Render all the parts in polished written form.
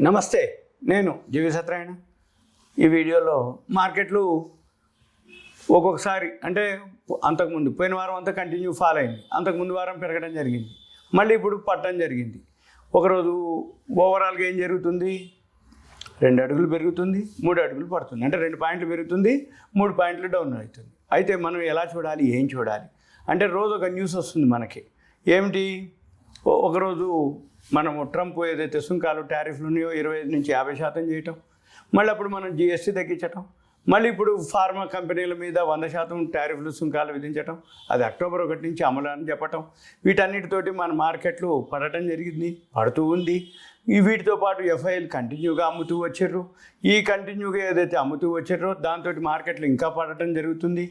నమస్తే, నేను జీవి సత్యనారాయణ. ఈ వీడియోలో మార్కెట్లు ఒక్కొక్కసారి అంటే అంతకుముందు పోయిన వారం అంతా కంటిన్యూ ఫాల్ అయింది, అంతకుముందు వారం పెరగడం జరిగింది, మళ్ళీ ఇప్పుడు పట్టడం జరిగింది. ఒకరోజు ఓవరాల్గా ఏం జరుగుతుంది, 2 అడుగులు పెరుగుతుంది, 3 అడుగులు పడుతుంది, అంటే 2 పాయింట్లు పెరుగుతుంది, 3 పాయింట్లు డౌన్ అవుతుంది. అయితే మనం ఎలా చూడాలి, ఏం చూడాలి అంటే రోజు ఒక న్యూస్ వస్తుంది మనకి. ఏమిటి, ఒకరోజు మనము ట్రంప్ ఏదైతే సుంకాలు టారిఫ్లు ఉన్నాయో 25 నుంచి 50% చేయటం, మళ్ళీ అప్పుడు మనం జిఎస్టీ తగ్గించటం, మళ్ళీ ఇప్పుడు ఫార్మా కంపెనీల మీద 100% టారిఫ్లు సుంకాలు విధించటం, అది అక్టోబర్ 1 నుంచి అమలు అని చెప్పటం, వీటన్నిటితోటి మన మార్కెట్లు పడటం జరిగింది, పడుతూ ఉంది. వీటితో పాటు ఎఫ్ఐఎల్ కంటిన్యూగా అమ్ముతూ వచ్చారు. ఈ కంటిన్యూగా ఏదైతే అమ్ముతూ వచ్చారో దాంతో మార్కెట్లు ఇంకా పడటం జరుగుతుంది.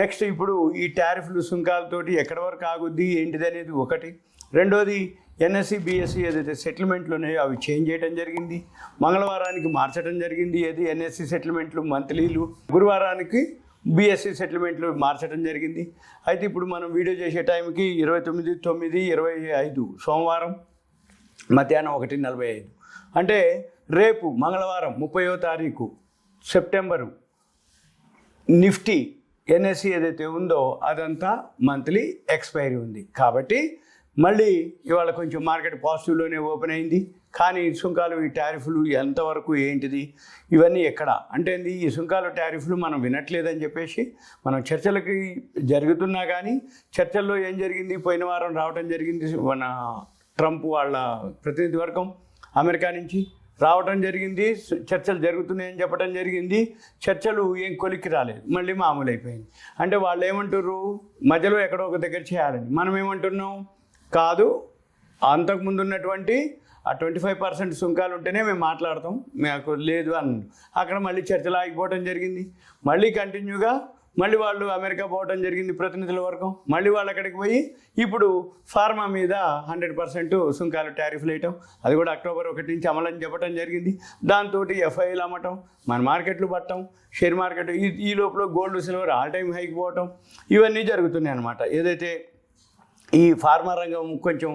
నెక్స్ట్ ఇప్పుడు ఈ టారిఫ్లు సుంకాలతోటి ఎక్కడి వరకు ఆగుద్ది ఏంటిది అనేది ఒకటి. రెండోది ఎన్ఎస్సి బిఎస్సి ఏదైతే సెటిల్మెంట్లు ఉన్నాయో అవి చేంజ్ చేయడం జరిగింది, మంగళవారానికి మార్చడం జరిగింది. ఏది ఎన్ఎస్సి సెటిల్మెంట్లు మంత్లీలు, గురువారానికి బిఎస్సి సెటిల్మెంట్లు మార్చడం జరిగింది. అయితే ఇప్పుడు మనం వీడియో చేసే టైంకి 29/9/25 సోమవారం మధ్యాహ్నం 1:45, అంటే రేపు మంగళవారం 30వ తారీఖు సెప్టెంబరు నిఫ్టీ ఎన్ఎస్సి ఏదైతే ఉందో అదంతా మంత్లీ ఎక్స్పైరీ ఉంది. కాబట్టి మళ్ళీ ఇవాళ కొంచెం మార్కెట్ పాజిటివ్లోనే ఓపెన్ అయింది. కానీ సుంకాలు ఈ టారిఫ్లు ఎంతవరకు ఏంటిది, ఇవన్నీ ఎక్కడ అంటే ఈ సుంకాలు టారిఫ్లు మనం వినట్లేదని చెప్పేసి మనం చర్చలకి జరుగుతున్నా కానీ చర్చల్లో ఏం జరిగింది, పోయిన వారం రావడం జరిగింది, మన ట్రంప్ వాళ్ళ ప్రతినిధి వర్గం అమెరికా నుంచి రావడం జరిగింది, చర్చలు జరుగుతున్నాయని చెప్పడం జరిగింది. చర్చలు ఏం కొలిక్కి రాలేదు, మళ్ళీ మామూలు అయిపోయింది. అంటే వాళ్ళు ఏమంటారు, మధ్యలో ఎక్కడో ఒక దగ్గర చేయాలని. మనం ఏమంటున్నాం, కాదు అంతకుముందు ఉన్నటువంటి ఆ 25% సుంకాలు ఉంటేనే మేము మాట్లాడతాం, మాకు లేదు అన్న. అక్కడ మళ్ళీ చర్చలు ఆగిపోవడం జరిగింది. మళ్ళీ కంటిన్యూగా మళ్ళీ వాళ్ళు అమెరికా పోవడం జరిగింది ప్రతినిధుల వర్గం. మళ్ళీ వాళ్ళు అక్కడికి పోయి ఇప్పుడు ఫార్మా మీద 100% సుంకాలు టారిఫ్లు వేయటం, అది కూడా అక్టోబర్ 1 నుంచి అమలని చెప్పడం జరిగింది. దాంతో ఎఫ్ఐఎల్ అమ్మటం, మన మార్కెట్లు పట్టడం, షేర్ మార్కెట్ ఈ లోపల గోల్డ్ సిల్వర్ ఆల్ టైమ్ హైకి పోవటం, ఇవన్నీ జరుగుతున్నాయి అన్నమాట. ఏదైతే ఈ ఫార్మా రంగం కొంచెం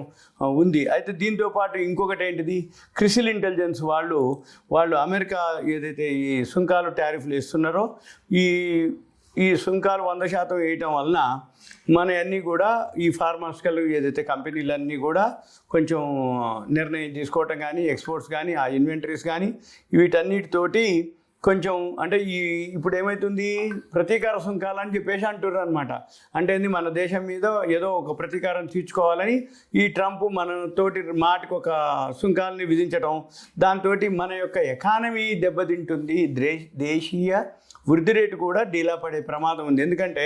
ఉంది. అయితే దీంతో పాటు ఇంకొకటి ఏంటిది, క్రిసిల్ ఇంటెలిజెన్స్ వాళ్ళు అమెరికా ఏదైతే ఈ సుంకాలు టారిఫ్లు ఇస్తున్నారో ఈ సుంకాలు 100% వేయటం వలన మన అన్నీ కూడా ఈ ఫార్మాస్యూటికల్ ఏదైతే కంపెనీలన్నీ కూడా కొంచెం నిర్ణయం తీసుకోవటం కానీ, ఎక్స్పోర్ట్స్ కానీ, ఆ ఇన్వెంటరీస్ కానీ వీటన్నిటితోటి కొంచెం అంటే ఇప్పుడు ఏమవుతుంది, ప్రతీకార సుంకాలు అని చెప్పేసి అంటున్నారు అనమాట. అంటే మన దేశం మీద ఏదో ఒక ప్రతీకారం తీర్చుకోవాలని ఈ ట్రంప్ మనతోటి మాటికి ఒక సుంకాలని విధించడం, దాంతో మన యొక్క ఎకానమీ దెబ్బతింటుంది, దేశీయ వృద్ధి రేటు కూడా డీలా పడే ప్రమాదం ఉంది. ఎందుకంటే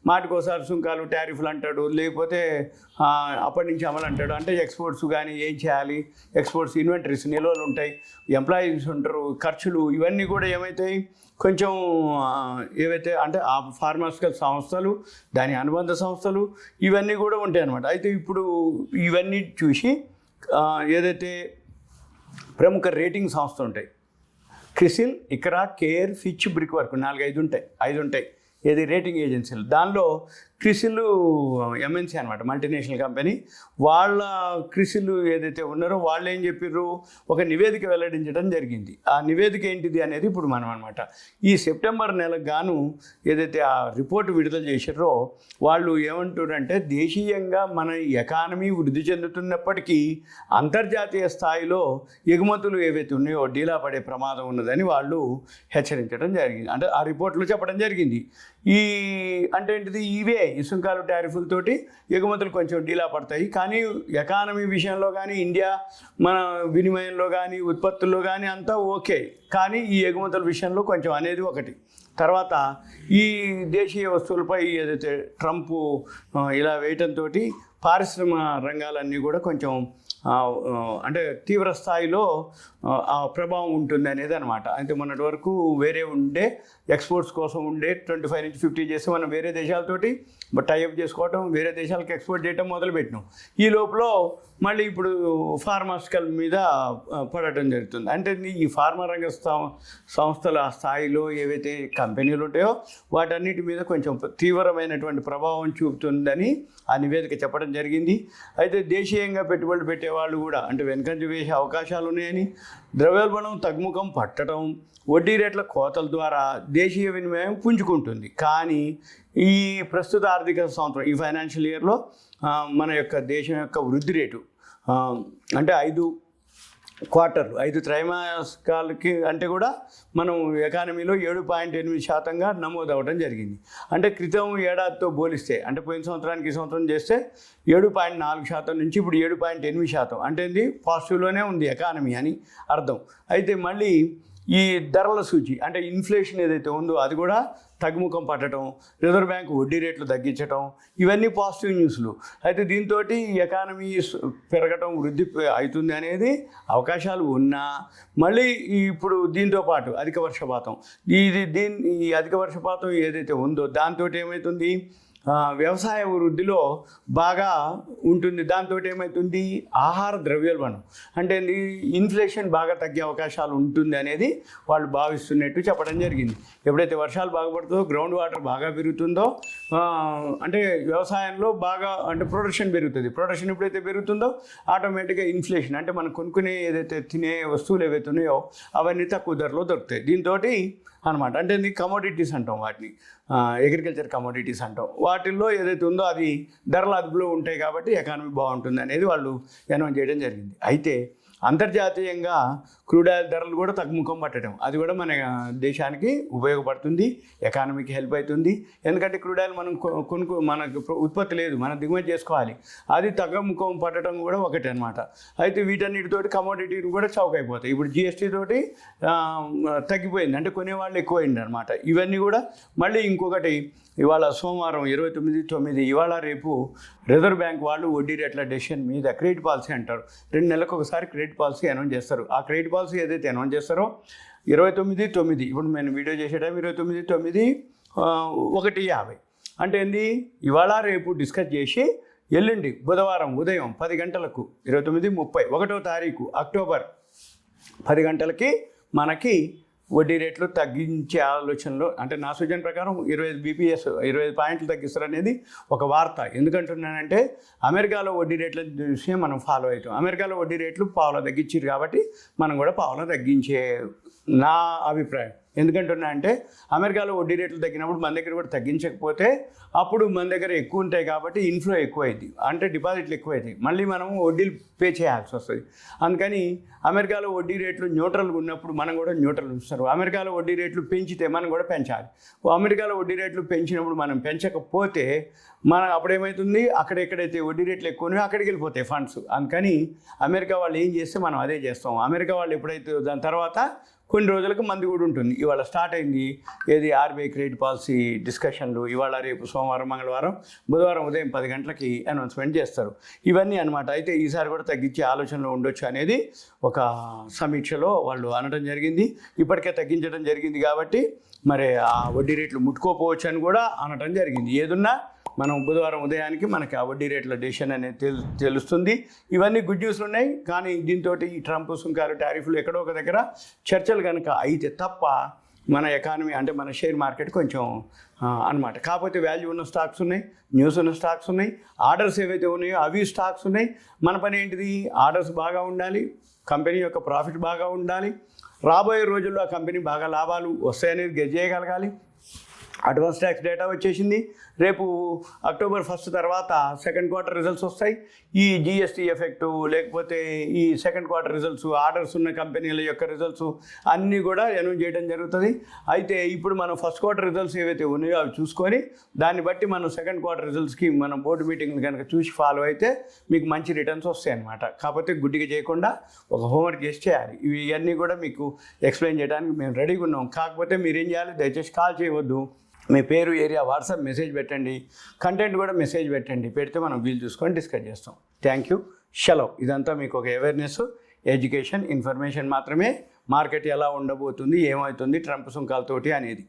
మాటికోసారి సుంకాలు టారిఫ్లు అంటాడు, లేకపోతే అప్పటి నుంచి అమలు అంటాడు. అంటే ఎక్స్పోర్ట్స్ కానీ ఏం చేయాలి, ఎక్స్పోర్ట్స్ ఇన్వెంటరీస్ నిల్వలు ఉంటాయి, ఎంప్లాయీస్ ఉంటారు, ఖర్చులు ఇవన్నీ కూడా ఏమవుతాయి, కొంచెం ఏవైతే అంటే ఆ ఫార్మాస్యూటికల్ సంస్థలు, దాని అనుబంధ సంస్థలు ఇవన్నీ కూడా ఉంటాయి అన్నమాట. అయితే ఇప్పుడు ఇవన్నీ చూసి ఏదైతే ప్రముఖ రేటింగ్ సంస్థలు ఉంటాయి, క్రిసిల్, ఇక్రా, కేర్, ఫిచ్, బ్రిక్ వర్క్ 5 ఉంటాయి ఏది రేటింగ్ ఏజెన్సీలు. దానిలో క్రిసిల్ ఎంఎన్సీ అనమాట, మల్టీనేషనల్ కంపెనీ. వాళ్ళ క్రిసిల్ ఏదైతే ఉన్నారో వాళ్ళు ఏం చెప్పారు, ఒక నివేదిక వెల్లడించడం జరిగింది. ఆ నివేదిక ఏంటిది అనేది ఇప్పుడు మనం అనమాట. ఈ సెప్టెంబర్ నెలకు గాను ఏదైతే ఆ రిపోర్ట్ విడుదల చేశారో వాళ్ళు ఏమంటారంటే, దేశీయంగా మన ఎకానమీ వృద్ధి చెందుతున్నప్పటికీ అంతర్జాతీయ స్థాయిలో ఎగుమతులు ఏవైతే ఉన్నాయో డీలా పడే ప్రమాదం ఉన్నదని వాళ్ళు హెచ్చరించడం జరిగింది. అంటే ఆ రిపోర్ట్లో చెప్పడం జరిగింది. అంటే ఏంటిది, ఇవే ఈ సుంకాలు టారిఫ్లతోటి ఎగుమతులు కొంచెం డీలా పడతాయి. కానీ ఎకానమీ విషయంలో కానీ, ఇండియా మన వినిమయంలో కానీ, ఉత్పత్తుల్లో కానీ అంతా ఓకే. కానీ ఈ ఎగుమతుల విషయంలో కొంచెం అనేది ఒకటి. తర్వాత ఈ దేశీయ వస్తువులపై ఏదైతే ట్రంప్ ఇలా వేయటంతో పారిశ్రమ రంగాలన్నీ కూడా కొంచెం అంటే తీవ్ర స్థాయిలో ఆ ప్రభావం ఉంటుంది అనేది అనమాట. అయితే మొన్నటి వరకు వేరే ఉండే ఎక్స్పోర్ట్స్ కోసం ఉండే 25 నుంచి 50 చేసి మనం వేరే దేశాలతోటి టైఅప్ చేసుకోవటం, వేరే దేశాలకు ఎక్స్పోర్ట్ చేయటం మొదలుపెట్టినాం. ఈ లోపల మళ్ళీ ఇప్పుడు ఫార్మాస్యూటికల్ మీద పడటం జరుగుతుంది. అంటే ఈ ఫార్మా రంగ సంస్థల స్థాయిలో ఏవైతే కంపెనీలు ఉంటాయో వాటన్నిటి మీద కొంచెం తీవ్రమైనటువంటి ప్రభావం చూపుతుందని ఆ నివేదిక చెప్పడం జరిగింది. అయితే దేశీయంగా పెట్టుబడులు పెట్టే వాళ్ళు కూడా అంటే వెనుకంజ వేసే అవకాశాలు ఉన్నాయని, ద్రవ్యోల్బణం తగ్గుముఖం పట్టడం, వడ్డీ రేట్ల కోతల ద్వారా దేశీయ వినిమయం పుంజుకుంటుంది. కానీ ఈ ప్రస్తుత ఆర్థిక సంవత్సరం, ఈ ఫైనాన్షియల్ ఇయర్లో మన యొక్క దేశం యొక్క వృద్ధి రేటు అంటే 5 త్రైమాసికాలకి అంటే కూడా మనం ఎకానమీలో 7.8% నమోదు అవ్వడం జరిగింది. అంటే క్రితం ఏడాదితో పోలిస్తే, అంటే పోయిన సంవత్సరానికి ఈ సంవత్సరం చేస్తే 7.4% నుంచి ఇప్పుడు 7.8%, అంటే ఇది పాజిటివ్లోనే ఉంది ఎకానమీ అని అర్థం. అయితే మళ్ళీ ఈ ధరల సూచి అంటే ఇన్ఫ్లేషన్ ఏదైతే ఉందో అది కూడా తగ్గుముఖం పట్టడం, రిజర్వ్ బ్యాంక్ వడ్డీ రేట్లు తగ్గించడం, ఇవన్నీ పాజిటివ్ న్యూస్లు. అయితే దీంతో ఎకానమీ పెరగటం, వృద్ధి అవుతుంది అనేది అవకాశాలు ఉన్నా మళ్ళీ ఇప్పుడు దీంతో పాటు అధిక వర్షపాతం, ఈ అధిక వర్షపాతం ఏదైతే ఉందో దాంతో ఏమవుతుంది, వ్యవసాయ వృద్ధిలో బాగా ఉంటుంది. దాంతో ఏమవుతుంది, ఆహార ద్రవ్యోల్బణం అంటే ఇన్ఫ్లేషన్ బాగా తగ్గే అవకాశాలు ఉంటుంది అనేది వాళ్ళు భావిస్తున్నట్టు చెప్పడం జరిగింది. ఎప్పుడైతే వర్షాలు బాగా పడుతుందో, గ్రౌండ్ వాటర్ బాగా పెరుగుతుందో, అంటే వ్యవసాయంలో బాగా అంటే ప్రొడక్షన్ పెరుగుతుంది. ప్రొడక్షన్ ఎప్పుడైతే పెరుగుతుందో ఆటోమేటిక్గా ఇన్ఫ్లేషన్ అంటే మనం కొనుక్కునే ఏదైతే తినే వస్తువులు ఏవైతే ఉన్నాయో అవన్నీ తక్కువ ధరలో దొరుకుతాయి. దీంతో అనమాట అంటే కమోడిటీస్ అంటాం వాటిని, అగ్రికల్చర్ కమోడిటీస్ అంటాం. వాటిల్లో ఏదైతే ఉందో అది ధరలు అదుపులో ఉంటాయి కాబట్టి ఎకానమీ బాగుంటుంది అనేది వాళ్ళు అనౌన్స్ చేయడం జరిగింది. అయితే అంతర్జాతీయంగా క్రూడ్ ఆయిల్ ధరలు కూడా తగ్గుముఖం పట్టడం, అది కూడా మన దేశానికి ఉపయోగపడుతుంది, ఎకానమీకి హెల్ప్ అవుతుంది. ఎందుకంటే క్రూడ్ ఆయిల్ మనం మనకు ఉత్పత్తి లేదు, మనం దిగుమతి చేసుకోవాలి. అది తగ్గుముఖం పట్టడం కూడా ఒకటి అనమాట. అయితే వీటన్నిటితోటి కమోడిటీలు కూడా చౌక అయిపోతాయి. ఇప్పుడు జిఎస్టీ తోటి తగ్గిపోయింది, అంటే కొనేవాళ్ళు ఎక్కువైంది అనమాట. ఇవన్నీ కూడా మళ్ళీ ఇంకొకటి, ఇవాళ సోమవారం 29/9 ఇవాళ రేపు రిజర్వ్ బ్యాంక్ వాళ్ళు వడ్డీ రేట్ల డెసిషన్ మీద క్రెడిట్ పాలసీ అంటారు, 2 నెలలకు ఒకసారి క్రెడిట్ పాలసీ అనౌన్స్ చేస్తారు. ఆ క్రెడిట్ పాలసీ ఏదైతే అనౌన్స్ చేస్తారో 29/9, ఇప్పుడు నేను వీడియో చేసే టైం 29/9 అంటే ఏంది, ఇవాళ రేపు డిస్కస్ చేసి ఎల్లుండి బుధవారం ఉదయం 10 గంటలకు 29/30 1వ తారీఖు అక్టోబర్ 10 గంటలకి మనకి వడ్డీ రేట్లు తగ్గించే ఆలోచనలో, అంటే నా సూచన ప్రకారం 25 BPS 25 పాయింట్లు తగ్గిస్తారు అనేది ఒక వార్త. ఎందుకంటున్నానంటే అమెరికాలో వడ్డీ రేట్ల విషయం మనం ఫాలో అవుతాం. అమెరికాలో వడ్డీ రేట్లు పావులా తగ్గించారు కాబట్టి మనం కూడా పావులా తగ్గించే నా అభిప్రాయం. ఎందుకంటున్నా అంటే అమెరికాలో వడ్డీ రేట్లు తగ్గినప్పుడు మన దగ్గర కూడా తగ్గించకపోతే అప్పుడు మన దగ్గర ఎక్కువ ఉంటాయి కాబట్టి ఇన్ఫ్లో ఎక్కువైంది, అంటే డిపాజిట్లు ఎక్కువైతాయి, మళ్ళీ మనం వడ్డీలు పే చేయాల్సి వస్తుంది. అందుకని అమెరికాలో వడ్డీ రేట్లు న్యూట్రల్గా ఉన్నప్పుడు మనం కూడా న్యూట్రల్ ఉంచుతారు. అమెరికాలో వడ్డీ రేట్లు పెంచితే మనం కూడా పెంచాలి. అమెరికాలో వడ్డీ రేట్లు పెంచినప్పుడు మనం పెంచకపోతే మనం అప్పుడేమవుతుంది, అక్కడెక్కడైతే వడ్డీ రేట్లు ఎక్కువ ఉన్నాయో అక్కడికి వెళ్ళిపోతాయి ఫండ్స్. అందుకని అమెరికా వాళ్ళు ఏం చేస్తే మనం అదే చేస్తాం. అమెరికా వాళ్ళు ఎప్పుడైతే దాని తర్వాత కొన్ని రోజులకు మంది కూడా ఉంటుంది. ఇవాళ స్టార్ట్ అయింది ఏది ఆర్బీఐ క్రెడిట్ పాలసీ డిస్కషన్లు. ఇవాళ రేపు సోమవారం, మంగళవారం, బుధవారం ఉదయం 10 గంటలకి అనౌన్స్మెంట్ చేస్తారు. ఇవన్నీ అనమాట. అయితే ఈసారి కూడా తగ్గించే ఆలోచనలో ఉండొచ్చు అనేది ఒక సమీక్షలో వాళ్ళు అనడం జరిగింది. ఇప్పటికే తగ్గించడం జరిగింది కాబట్టి మరి ఆ వడ్డీ రేట్లు ముట్టుకోపోవచ్చు అని కూడా అనడం జరిగింది. ఏదున్నా మనం బుధవారం ఉదయానికి మనకి ఆ వడ్డీ రేట్ల డెసిషన్ అనేది తెలుస్తుంది. ఇవన్నీ గుడ్ న్యూస్లు ఉన్నాయి. కానీ దీంతో ఈ ట్రంప్ సుంకాలు, టారిఫ్లు ఎక్కడో ఒక దగ్గర చర్చలు కనుక అయితే తప్ప మన ఎకానమీ అంటే మన షేర్ మార్కెట్ కొంచెం అనమాట. కాకపోతే వాల్యూ ఉన్న స్టాక్స్ ఉన్నాయి, న్యూస్ ఉన్న స్టాక్స్ ఉన్నాయి, ఆర్డర్స్ ఏవైతే ఉన్నాయో అవి స్టాక్స్ ఉన్నాయి. మన పని ఏంటిది, ఆర్డర్స్ బాగా ఉండాలి, కంపెనీ యొక్క ప్రాఫిట్ బాగా ఉండాలి, రాబోయే రోజుల్లో ఆ కంపెనీ బాగా లాభాలు వస్తాయనేది గెస్ చేయగలగాలి. అడ్వాన్స్ ట్యాక్స్ డేటా వచ్చేసింది. రేపు అక్టోబర్ 1 తర్వాత సెకండ్ క్వార్టర్ రిజల్ట్స్ వస్తాయి. ఈ జిఎస్టీ ఎఫెక్టు లేకపోతే ఈ సెకండ్ క్వార్టర్ రిజల్ట్స్, ఆర్డర్స్ ఉన్న కంపెనీల యొక్క రిజల్ట్స్ అన్నీ కూడా అనౌన్స్ చేయడం జరుగుతుంది. అయితే ఇప్పుడు మనం ఫస్ట్ క్వార్టర్ రిజల్ట్స్ ఏవైతే ఉన్నాయో అవి చూసుకొని దాన్ని బట్టి మనం సెకండ్ క్వార్టర్ రిజల్ట్స్కి మనం బోర్డు మీటింగ్లు కనుక చూసి ఫాలో అయితే మీకు మంచి రిటర్న్స్ వస్తాయి అన్నమాట. కాకపోతే గుడ్డిగా చేయకుండా ఒక హోంవర్క్ చేసి చేయాలి. ఇవన్నీ కూడా మీకు ఎక్స్ప్లెయిన్ చేయడానికి మేము రెడీగా ఉన్నాం. కాకపోతే మీరు ఏం చేయాలి, దయచేసి కాల్ చేయవద్దు. మీ పేరు, ఏరియా, వాట్సాప్ మెసేజ్ పెట్టండి, కంటెంట్ కూడా మెసేజ్ పెట్టండి. పెడితే మనం వీలు చూసుకొని డిస్కస్ చేస్తాం. Thank you. సెలవు. ఇదంతా మీకు ఒక అవేర్నెస్, ఎడ్యుకేషన్, ఇన్ఫర్మేషన్ మాత్రమే. మార్కెట్ ఎలా ఉండబోతుంది, ఏమవుతుంది ట్రంప్ సుంకాలతోటి అనేది.